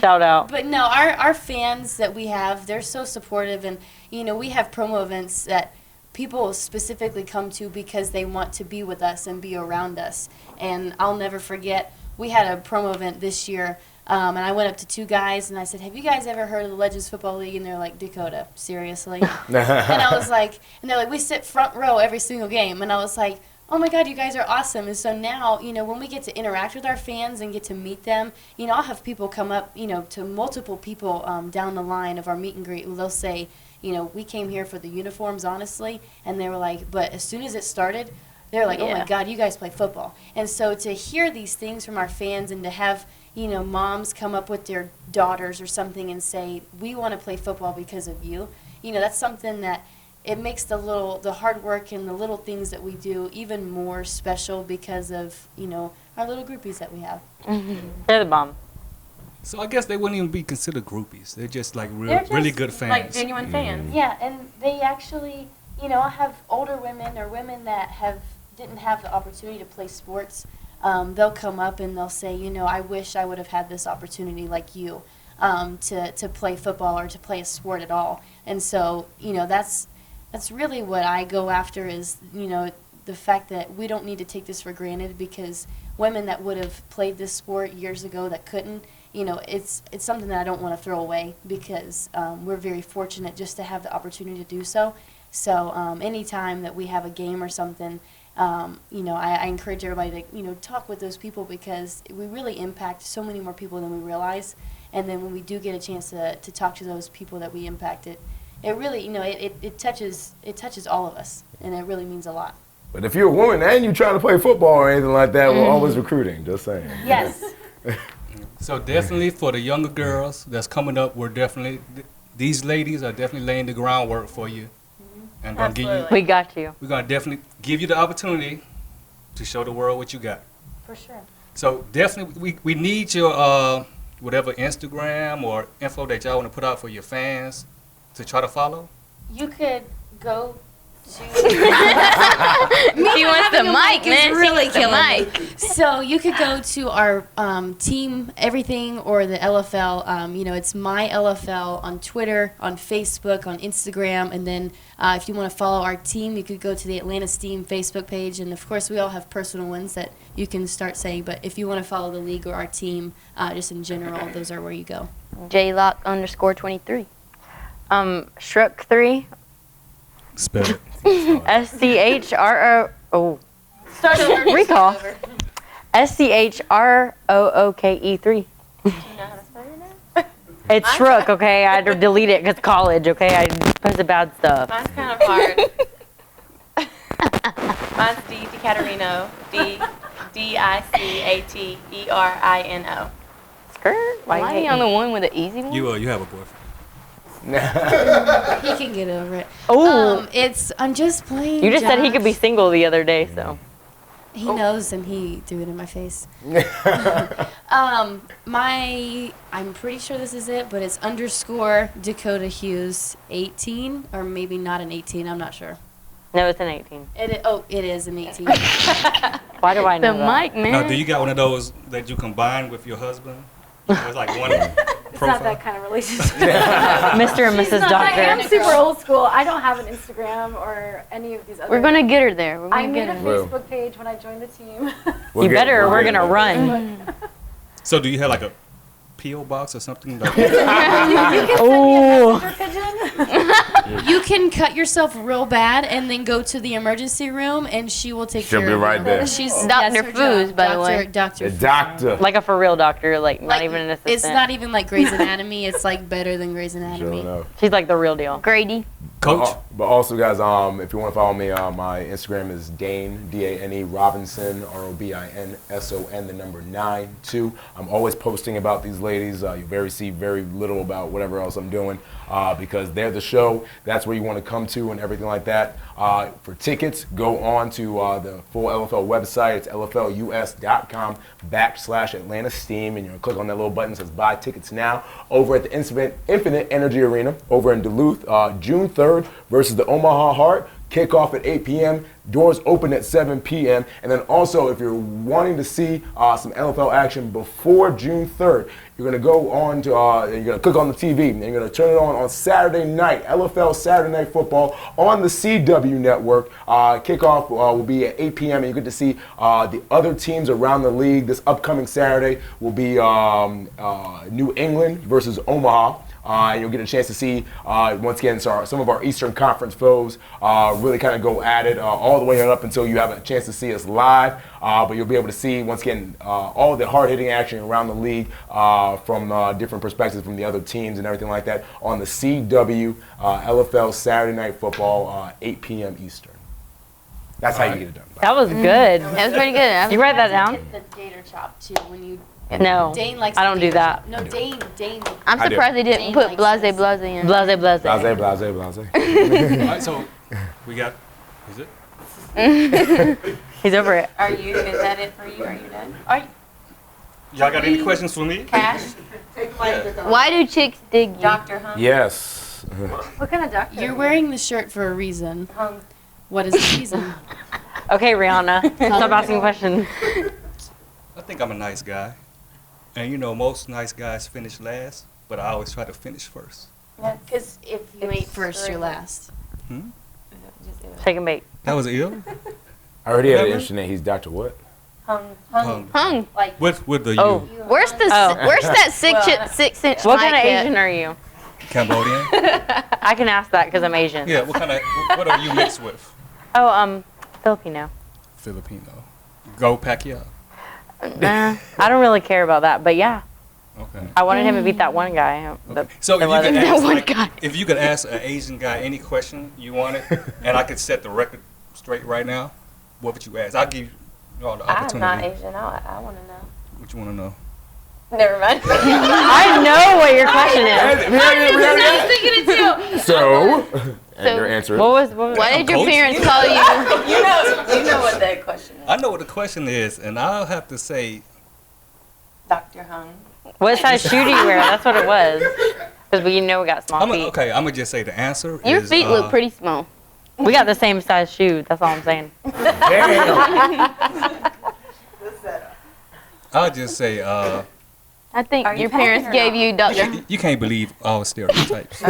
S8: Shout out.
S7: But no, our fans that we have, they're so supportive, and you know, we have promo events that people specifically come to because they want to be with us and be around us. And I'll never forget, we had a promo event this year, and I went up to 2 guys and I said, "Have you guys ever heard of the Legends Football League?" And they're like, "Dakota, seriously?" And I was like, and they're like, "We sit front row every single game." And I was like, oh my God, you guys are awesome. And so now, you know, when we get to interact with our fans and get to meet them, you know, I'll have people come up, you know, to multiple people down the line of our meet and greet. They'll say, you know, we came here for the uniforms, honestly. And they were like, but as soon as it started, they were like, oh my God, you guys play football. And so to hear these things from our fans and to have, you know, moms come up with their daughters or something and say, we want to play football because of you, you know, that's something that it makes the hard work and the little things that we do even more special because of, you know, our little groupies that we have.
S8: They're the bomb.
S11: So I guess they wouldn't even be considered groupies. They're just like
S3: They're just,
S11: really good fans.
S3: like genuine fans.
S7: Yeah, and they actually, you know, I have older women or women that didn't have the opportunity to play sports. They'll come up and they'll say, you know, I wish I would have had this opportunity like you to play football or to play a sport at all. And so, you know, that's really what I go after is, you know, the fact that we don't need to take this for granted because women that would have played this sport years ago that couldn't, you know, it's something that I don't want to throw away because we're very fortunate just to have the opportunity to do so. So anytime that we have a game or something, you know, I encourage everybody to, you know, talk with those people because we really impact so many more people than we realize. And then when we do get a chance to talk to those people that we impact, it really, you know, it touches all of us, and it really means a lot.
S6: But if you're a woman and you trying to play football or anything like that, we're always recruiting. Just saying.
S7: Yes.
S11: So definitely for the younger girls that's coming up, these ladies are definitely laying the groundwork for you, and gonna give you.
S8: We got you.
S11: We're gonna definitely give you the opportunity to show the world what you got.
S3: For sure.
S11: So definitely, we need your whatever Instagram or info that y'all want to put out for your fans to try to follow.
S3: You could go to.
S10: She wants the mic, man.
S7: Is really
S10: She wants the
S7: killing me. So you could go to our team everything or the LFL. It's my LFL on Twitter, on Facebook, on Instagram, and then if you want to follow our team, you could go to the Atlanta Steam Facebook page. And of course, we all have personal ones that you can start saying. But if you want to follow the league or our team, just in general, those are where you go.
S10: JLock_23. Shruk3.
S11: Spell it.
S10: SCHRO. Oh. Recall. SCHROOKE3. It's Shruk, okay? I had to delete it because college, okay? I posted bad stuff.
S3: Mine's kind of hard. Mine's Dicaterino. Dicaterino.
S10: Skirt? Why are you on the one with the easy one?
S11: You have a boyfriend.
S7: He can get over it.
S10: Oh.
S7: I'm just playing.
S10: You just said he
S7: Josh.
S10: could be single the other day, so.
S7: He knows, and he threw it in my face. I'm pretty sure this is it, but it's _ Dakota Hughes 18, or maybe not an 18. I'm not sure.
S10: No, it's an 18.
S7: It is an 18.
S10: Why do I know
S7: The
S10: that?
S7: mic, man.
S11: Now, do you got one of those that you combine with your husband? It's like one
S9: It's not that kind of relationship.
S10: Mr. and Mrs. Doctor.
S9: I am super old school. I don't have an Instagram or any of these other.
S10: We're going to get her there. We're
S9: I
S10: gonna
S9: made
S10: get
S9: a
S10: her.
S9: Facebook page when I joined the team.
S10: You better, or we're going to run.
S11: So do you have like a P.O. box or something? Like
S10: Oh.
S7: You can cut yourself real bad and then go to the emergency room, and she will take
S6: She'll
S7: care
S6: be
S7: of
S6: right
S7: you.
S6: there.
S7: She's
S10: Dr.
S7: that's her
S10: Foos,
S7: job.
S10: by the way.
S7: Dr.
S6: The doctor.
S10: Like a for real doctor, like not even an assistant.
S7: It's not even like Grey's Anatomy. It's like better than Grey's Anatomy.
S10: She's like the real deal. Grady.
S11: Coach.
S6: But also, guys, if you want to follow me, my Instagram is Dane, Dane Robinson, ROBINSON, the number 92. I'm always posting about these ladies. You see very little about whatever else I'm doing because they're the show. That's where you want to come to and everything like that. For tickets, go on to the full LFL website. It's lflus.com/Atlanta Steam, and you'll click on that little button that says Buy Tickets Now. Over at the Infinite Energy Arena over in Duluth, June 3rd versus the Omaha Heart. Kickoff at 8 p.m. Doors open at 7 p.m. And then also, if you're wanting to see some LFL action before June 3rd, you're going to go on to, you're going to click on the TV, and you're going to turn it on Saturday night, LFL Saturday Night Football on the CW network. Kickoff will be at 8 p.m. and you get to see the other teams around the league. This upcoming Saturday will be New England versus Omaha. And you'll get a chance to see, once again, some of our Eastern Conference foes really kind of go at it all the way up until you have a chance to see us live. But you'll be able to see, once again, all the hard-hitting action around the league from different perspectives from the other teams and everything like that on the CW LFL Saturday Night Football, 8 p.m. Eastern. That's how you get it done.
S10: That was good. That was pretty good. You write that down?
S7: Get the gator chop too when you.
S10: No,
S7: Dane likes.
S10: I don't do that.
S7: No, Dane.
S10: I'm
S6: I do.
S10: surprised they didn't
S7: Dane
S10: put
S7: likes
S10: blase
S7: this.
S10: blase in. Blase blase.
S6: Blase, blase, blase.
S11: All right, so we got. Is it?
S10: He's over it.
S3: Is that it for you? Are you done?
S11: Y'all got any questions for me?
S3: Cash?
S10: Why do chicks dig you?
S3: Dr. Hung?
S6: Yes.
S9: What kind of doctor?
S7: You're wearing the shirt for a reason.
S3: Hung.
S7: What is the reason?
S10: Okay, Rihanna. Stop asking questions.
S11: I think I'm a nice guy. And you know, most nice guys finish last, but I always try to finish first.
S7: Because if you ain't first, you're last.
S10: Shake and bake.
S11: That was ill?
S6: I already had an
S11: Remember?
S6: interesting name. He's Dr. What?
S10: Hung.
S3: Like,
S11: With the
S10: Oh.
S7: Where's the
S10: Oh.
S7: where's that 6-inch?
S10: What kind
S7: mic
S10: of
S7: at?
S10: Asian are you?
S11: Cambodian?
S10: I can ask that because I'm Asian.
S11: Yeah, what are you mixed with?
S10: Oh, Filipino.
S11: Filipino. Go Pacquiao.
S10: Nah, I don't really care about that, but yeah.
S11: Okay.
S10: I wanted him to beat that one guy.
S11: So
S10: there
S11: if you, could
S10: wasn't
S11: ask,
S10: that one
S11: like,
S10: guy.
S11: if you could ask an Asian guy any question you wanted, and I could set the record straight right now, what would you ask? I'll give you all the
S3: I'm
S11: opportunity.
S3: not Asian. I want to know.
S11: What you want to know?
S8: Never mind. I know what your question is.
S10: I was thinking it too.
S6: So, and your answer is?
S10: Why did your parents call you?
S8: You know what that question is.
S11: I know what the question is, and I'll have to say,
S8: Dr. Hung.
S10: What size shoe do you wear? That's what it was. Because we got small feet.
S11: okay, I'm gonna just say the answer
S10: Your
S11: is.
S10: feet look pretty small. We got the same size shoe. That's all I'm saying.
S11: I'll just say,
S10: I think your parents gave you Dr.
S11: you can't believe all stereotypes.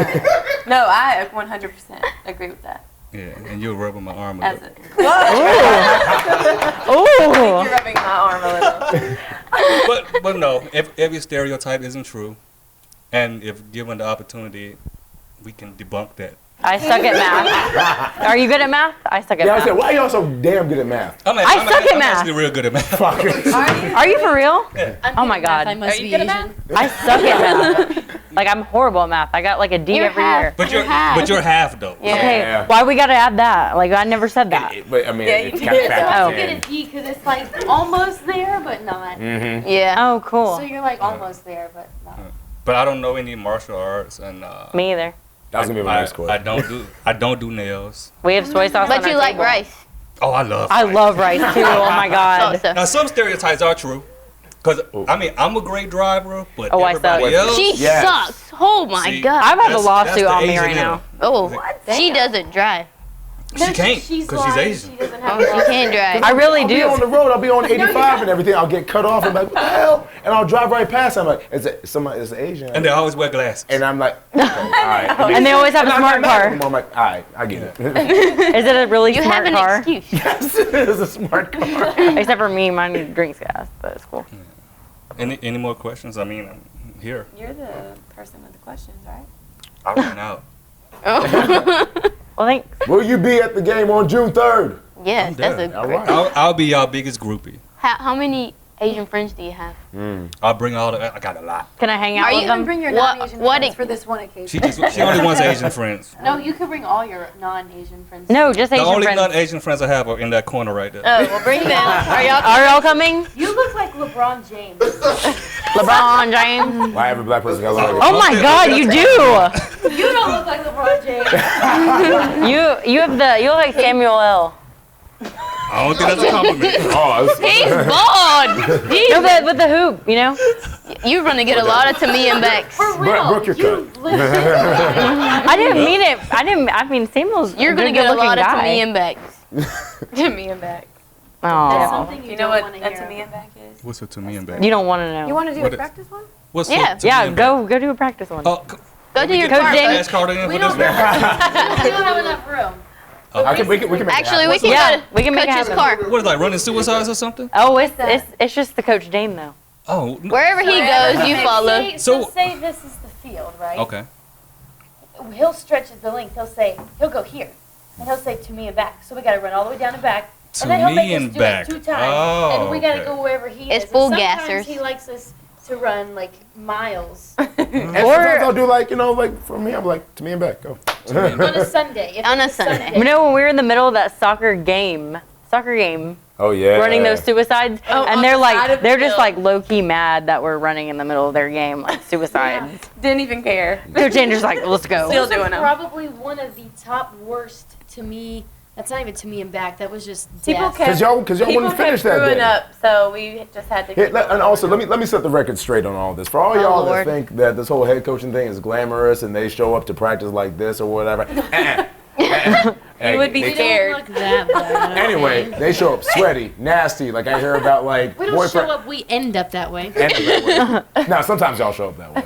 S8: No, I 100% agree with that.
S11: Yeah, and you're rubbing my arm a
S8: As
S11: little.
S10: Oh.
S8: You're rubbing my arm a little.
S11: But no, if every stereotype isn't true, and if given the opportunity, we can debunk that.
S10: I suck at math. Are you good at math? I suck at
S6: Yeah, I
S10: math.
S6: said, why y'all so damn good at math?
S11: I'm actually real good at math.
S10: Are you for real?
S11: Yeah.
S10: Oh my God.
S7: I must
S8: Are you
S7: be
S8: good at
S7: Asian.
S8: math?
S10: I suck at math. Like I'm horrible at math. I got like a D
S7: You're
S10: every
S7: half.
S10: year.
S11: But you're half though.
S10: Yeah. Okay, why we gotta add that? Like I never said that.
S6: But I mean,
S8: Yeah,
S6: it's
S8: you
S6: kind of
S8: did.
S6: factors
S10: Oh.
S6: in.
S7: Get a D because it's like almost there, but not.
S6: Mm-hmm.
S10: Yeah. Oh, cool.
S7: So you're like almost there, but not.
S11: But I don't know any martial arts, and
S10: Me either.
S6: That was gonna be my next question.
S11: I don't do nails.
S10: We have soy sauce.
S7: But
S10: on
S7: you
S10: our
S7: like
S10: table.
S7: rice.
S11: Oh, I love.
S10: I love rice too. Oh my God.
S7: Salsa.
S11: Now some stereotypes are true, because I mean I'm a great driver, but
S10: Oh, I suck.
S11: everybody else.
S7: She
S6: Yes.
S7: sucks. Oh my
S11: See,
S7: God.
S10: I have a
S11: That's
S10: lawsuit
S11: the
S10: on me
S11: Asian
S10: right
S11: in
S10: now.
S11: her.
S7: Oh, she doesn't drive.
S11: She can't because she's Asian.
S7: She doesn't have. Oh, she can't drive.
S10: I really
S6: I'll be on
S10: do.
S6: the road. I'll be on 85 and everything. I'll get cut off and I'm like, what the hell? And I'll drive right past. I'm like, it's Asian.
S11: And they always wear glasses.
S6: And I'm like, okay, all right.
S10: And they always have a
S6: I'm
S10: smart
S6: not mad at
S10: car.
S6: them. I'm like, all right, I get it.
S10: Is it a really
S7: You
S10: smart
S7: have an
S10: car?
S7: excuse.
S6: Yes, it is a smart car.
S10: Except for me, mine drinks gas, but it's cool.
S11: Any more questions? I mean, I'm here.
S8: You're the person with the questions, right?
S11: I ran out.
S10: Well, thanks.
S6: Will you be at the game on June 3rd?
S7: Yes, that's a
S6: All
S7: great.
S6: right.
S11: I'll be y'all biggest groupie.
S7: How many Asian friends do you have?
S11: I'll bring all the. I got a lot.
S10: Can I hang out
S7: Are
S10: with
S7: you
S10: them?
S9: Bring your
S7: What-
S9: non-Asian
S7: what
S9: friends
S7: it-
S9: for this one occasion.
S11: She only wants Asian friends.
S7: No, you could bring all your non-Asian friends.
S10: No, just
S11: The
S10: Asian
S11: only
S10: friends.
S11: non-Asian friends I have are in that corner right there.
S8: Oh, well, bring them.
S10: Are y'all coming?
S7: You look like LeBron James.
S10: LeBron James.
S6: Why every black person got a lot of
S10: Oh my God, you do.
S7: You don't look like LeBron James.
S10: You look like Samuel L.
S11: I don't think that's a compliment.
S6: Oh,
S7: He's bald.
S10: No, but with the hoop, you know.
S7: You're gonna get a lot of to me and backs.
S9: For real.
S6: Brooke, you're cut.
S10: I didn't mean it. I mean Samuel's.
S7: You're gonna get a lot of to me and backs.
S8: To me and back.
S10: Oh,
S7: Something
S8: You know what a to me and back is?
S11: What's it to me and back?
S10: you don't want to know.
S9: You want to do
S11: What
S9: a
S11: is-
S9: practice one?
S11: What's
S7: Yeah.
S11: it to
S10: Yeah,
S11: me and back?
S10: go do a practice one.
S11: Oh,
S7: Go do your
S10: Coach
S7: car.
S10: Dane.
S11: Ask Carter in for
S9: We
S11: this
S9: don't
S11: one.
S9: have enough room.
S6: we can make
S7: Actually,
S6: it
S7: we can
S10: Yeah,
S7: go to
S10: we can make it
S7: Coach's
S10: happen.
S7: car.
S11: What is like running suicides or something?
S10: Oh, it's just the Coach Dane though.
S11: Oh,
S7: Wherever he goes, you follow.
S11: So-
S12: say this is the field, right?
S11: okay.
S12: He'll stretch the length. He'll go here, and he'll say to me and back. So we got to run all the way down and back,
S11: To
S12: and then he'll
S11: me
S12: make
S11: and
S12: us do
S11: back.
S12: it 2 times,
S11: Oh,
S12: and we got to
S11: okay.
S12: go wherever he
S7: It's
S12: is.
S7: full
S12: and sometimes
S7: gassers.
S12: he likes us to run like miles
S6: And sometimes I'll do like, like for me, I'm like, to me and back, go.
S12: on a Sunday. If
S7: On a
S12: it's
S7: Sunday.
S10: You know when we were in the middle of that soccer game,
S6: Oh, yeah.
S10: running those suicides,
S8: Oh, on
S10: and they're
S8: the side
S10: like,
S8: of the
S10: they're just
S8: field.
S10: like low key mad that we're running in the middle of their game, like suicides.
S8: Didn't even care.
S10: Coach Andrew's like, let's go.
S8: Still
S12: Those are
S8: doing them.
S12: probably one of the top worst to me. That's not even to me and back. That was just
S8: People
S12: death.
S8: kept,
S6: Because y'all
S8: people
S6: wouldn't finish
S8: kept
S6: that
S8: screwing
S6: day.
S8: up, so we just had to.
S6: Here,
S8: keep
S6: and also, let me set the record straight on all this. For all y'all that
S7: Lord.
S6: think that this whole head coaching thing is glamorous and they show up to practice like this or whatever,
S8: You would be
S12: We don't
S8: scared.
S12: look that bad.
S6: Anyway, they show up sweaty, nasty. Like I hear about like
S12: We don't show up. We end up that way.
S6: Now sometimes y'all show up that way,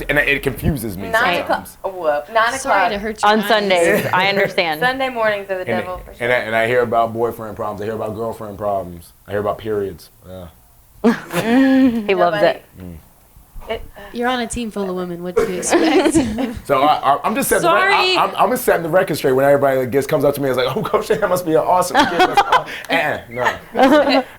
S6: and it confuses me
S8: 9 o'clock.
S6: sometimes.
S8: Whoop. 9
S12: Sorry to
S8: o'clock.
S12: hurt your
S10: On
S12: eyes.
S10: Sundays, I understand.
S8: Sunday mornings are the
S6: And,
S8: devil for sure.
S6: and I hear about boyfriend problems. I hear about girlfriend problems. I hear about periods.
S10: He loves it.
S12: You're on a team full of women. What do you expect?
S6: So I'm just setting
S12: Sorry.
S6: I'm just setting the record straight when everybody comes up to me and is like, "Oh, Coach Dan must be an awesome kid." No.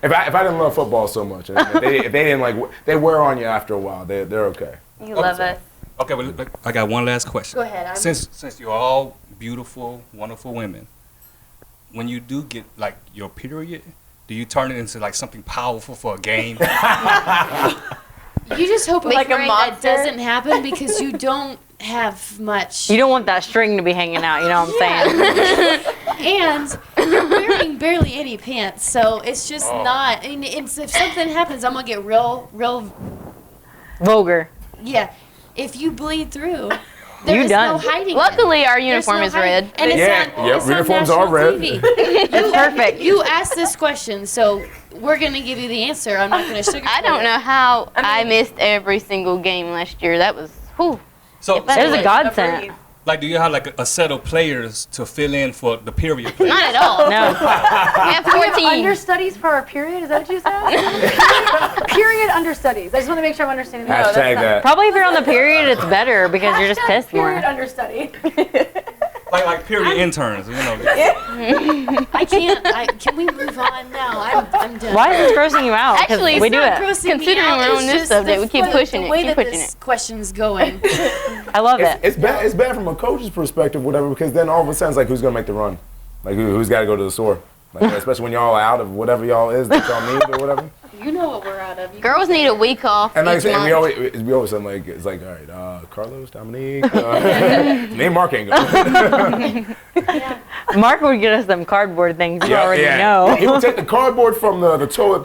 S6: If I didn't love football so much, and if they didn't like, they wear on you after a while. They're okay.
S8: You love us.
S11: Okay, well, look, I got one last question.
S12: Go ahead.
S11: Since you're all beautiful, wonderful women, when you do get like your period, do you turn it into like something powerful for a game?
S7: You just hope
S8: Like a
S7: that
S8: monster?
S7: doesn't happen because you don't have much.
S8: You don't want that string to be hanging out, you know what I'm saying?
S7: And you're wearing barely any pants, so it's just not. I mean, if something happens, I'm gonna get real.
S8: Vulgar.
S7: Yeah, if you bleed through,
S8: You
S7: there's
S8: done.
S7: no hiding.
S10: Luckily, our
S7: There's
S10: uniform
S7: no
S10: is
S7: hiding.
S10: red.
S7: And it's
S6: Yeah,
S7: on,
S6: yep,
S7: it's on
S6: uniforms are
S7: national
S6: red.
S7: TV.
S8: It's perfect.
S7: You asked this question, so we're gonna give you the answer. I'm not gonna sugarcoat
S10: I don't
S7: it.
S10: know how I missed every single game last year. That was, whew.
S11: So,
S10: If I
S8: It was a
S10: did-
S8: godsend.
S11: like, do you have like a set of players to fill in for the period players?
S10: Not at all.
S8: No.
S10: We have
S9: We have
S10: 14.
S9: understudies for our period. Is that what you said? Period understudies. I just want to make sure I'm understanding. No, that's
S6: Hashtag
S9: not-
S6: that.
S8: Probably if you're on the period, it's better because you're just
S9: Hashtag
S8: pissed more.
S9: Period understudy.
S11: Like period interns, you know.
S7: I can't. Can we move on now? I'm done.
S8: Why is this grossing you out? 'Cause
S10: Actually,
S8: we
S10: it's
S8: do
S10: not
S8: it.
S7: Grossing me
S10: Considering
S7: out,
S10: we're
S7: it's
S10: on this
S7: just
S10: subject,
S7: the
S10: we keep
S7: fun-
S10: pushing
S7: the
S10: it,
S7: way
S10: keep
S7: that
S10: pushing
S7: this
S10: it.
S7: question's going.
S8: I love it.
S6: It's bad. It's bad from a coach's perspective, whatever, because then all of a sudden it's like, who's gonna make the run? Like who's got to go to the store? Like, especially when y'all are out of whatever y'all is that y'all need or whatever.
S7: You know what we're out of. You
S10: Girls need a week off
S6: And like I
S10: each
S6: said,
S10: month.
S6: we always sound like it's like, all right, Carlos, Dominique, me and Mark ain't going.
S8: Mark would get us them cardboard things you already know.
S6: He would take the cardboard from the toilet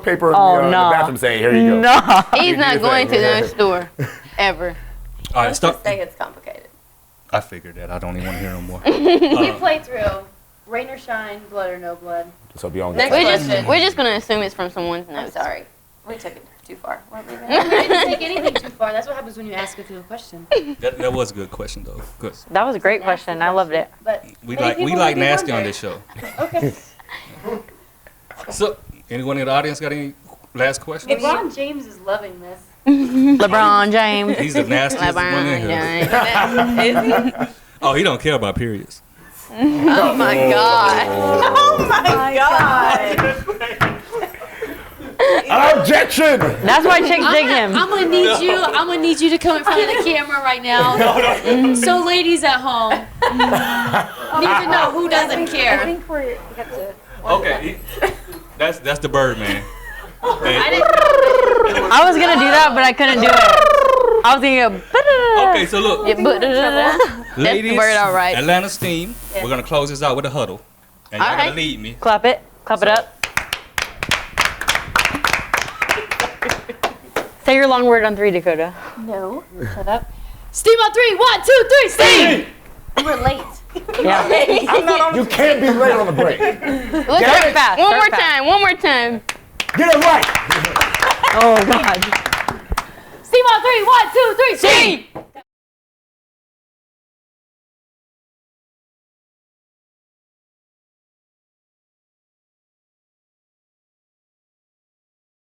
S6: paper in
S8: Oh,
S6: the
S8: no.
S6: bathroom, saying, "Here you go."
S8: No.
S10: He's
S6: You
S10: not
S6: do
S10: going to
S6: that.
S10: no store ever.
S11: All right,
S3: Let's
S11: stop.
S3: just say it's complicated.
S11: I figured that. I don't even want to hear no more.
S3: We play through rain or shine, blood or no blood.
S6: Just hope y'all
S3: Next
S6: get
S3: question.
S10: We're just gonna assume it's from someone's
S3: I'm
S10: notes.
S3: sorry. We took it too far. weren't we?
S7: I didn't take anything too far. That's what happens when you ask a good question.
S11: That was a good question though. Good.
S8: That was a great question. I loved it.
S3: But
S11: We
S3: many
S11: like
S3: people would be
S11: nasty on
S3: wondering.
S11: this show.
S3: Okay.
S11: So, anyone in the audience got any last questions?
S3: LeBron James is loving this.
S8: LeBron James.
S11: He's the nastiest one in here. Oh, he don't care about periods.
S10: Oh my god.
S3: Oh my God.
S6: Objection!
S8: That's why chicks dig him.
S7: I'm gonna need you to come in front of the camera right now. So ladies at home need to know who doesn't
S9: I
S7: care.
S9: think we have to.
S11: Okay, that's the Birdman.
S8: I was gonna do that, but I couldn't do it. I was gonna go.
S11: Okay, so look,
S10: Yeah, but that's the
S11: ladies,
S10: word, all right.
S11: Atlanta Steam. We're gonna close this out with a huddle, and y'all
S10: All
S11: gotta
S10: right.
S11: lead me.
S8: Clap it. Clap it up. Say your long word on 3, Dakota.
S3: No. Shut up.
S7: Steam on 3. 1, 2, 3. Steam.
S3: We were late.
S8: Yeah.
S6: You can't be late on the break. Get
S10: Start
S6: it?
S10: fast. One more time. One more time.
S6: Get it right.
S8: Oh God.
S7: Steam on 3. 1, 2, 3. Steam.